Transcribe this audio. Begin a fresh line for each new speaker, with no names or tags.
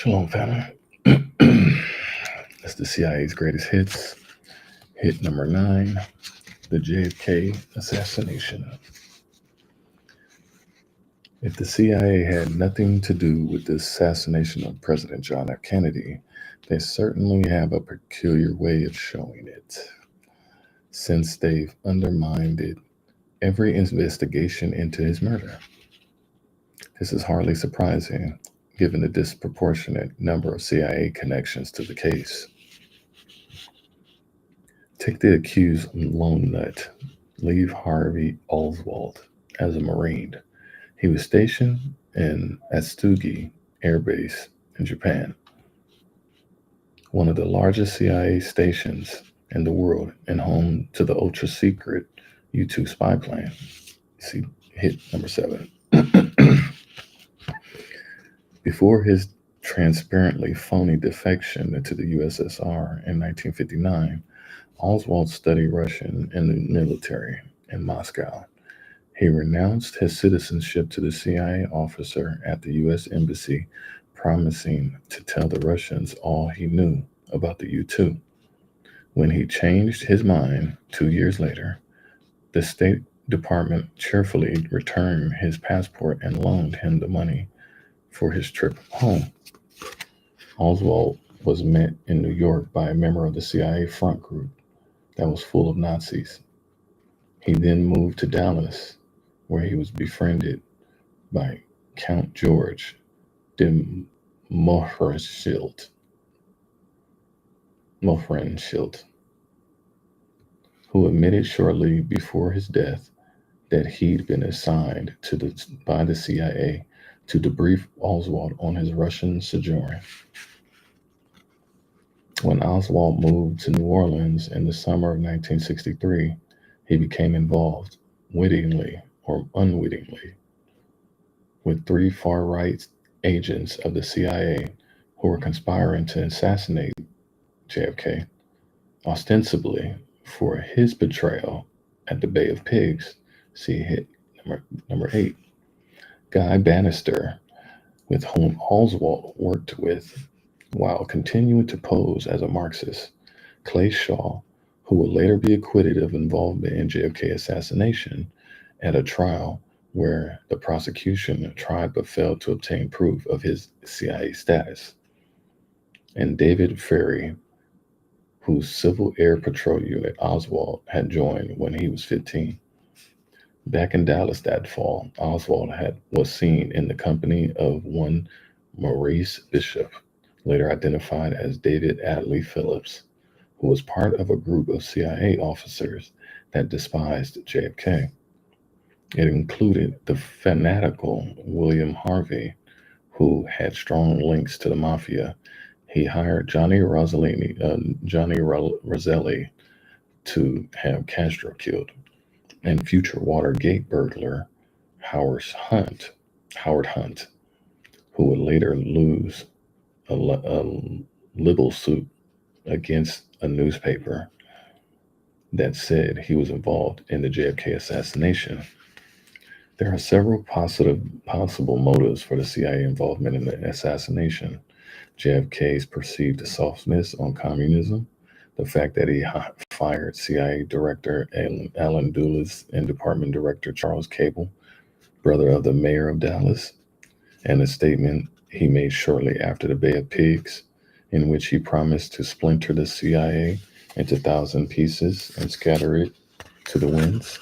Shalom, family. That's the CIA's greatest hits. Hit number 9, the JFK assassination. If the CIA had nothing to do with the assassination of President John F. Kennedy, they certainly have a peculiar way of showing it, since they've undermined every investigation into his murder. This is hardly surprising, given the disproportionate number of CIA connections to the case. Take the accused lone nut, Lee Harvey Oswald, as a Marine. He was stationed at Tsugi Air Base in Japan, one of the largest CIA stations in the world and home to the ultra-secret U-2 spy plane. See, hit number 7. Before his transparently phony defection into the USSR in 1959, Oswald studied Russian in the military in Moscow. He renounced his citizenship to the CIA officer at the U.S. Embassy, promising to tell the Russians all he knew about the U-2. When he changed his mind 2 years later, the State Department cheerfully returned his passport and loaned him the money for his trip home. Oswald was met in New York by a member of the CIA front group that was full of Nazis. He then moved to Dallas, where he was befriended by Count George de Mohrenschildt, who admitted shortly before his death that he'd been assigned by the CIA to debrief Oswald on his Russian sojourn. When Oswald moved to New Orleans in the summer of 1963, he became involved, wittingly or unwittingly, with 3 far-right agents of the CIA who were conspiring to assassinate JFK, ostensibly for his betrayal at the Bay of Pigs. See hit number 8. Guy Bannister, with whom Oswald worked with while continuing to pose as a Marxist. Clay Shaw, who would later be acquitted of involvement in JFK assassination at a trial where the prosecution tried but failed to obtain proof of his CIA status. And David Ferry, whose Civil Air Patrol unit Oswald had joined when he was 15. Back in Dallas that fall, Oswald was seen in the company of one Maurice Bishop, later identified as David Adley Phillips, who was part of a group of CIA officers that despised JFK. It included the fanatical William Harvey, who had strong links to the mafia. He hired Johnny Roselli to have Castro killed, and future Watergate burglar Howard Hunt, who would later lose a libel suit against a newspaper that said he was involved in the JFK assassination. There are several possible motives for the CIA involvement in the assassination. JFK's perceived softness on communism, the fact that he fired CIA Director Allen Dulles and Department Director Charles Cable, brother of the mayor of Dallas, and a statement he made shortly after the Bay of Pigs, in which he promised to splinter the CIA into 1,000 pieces and scatter it to the winds.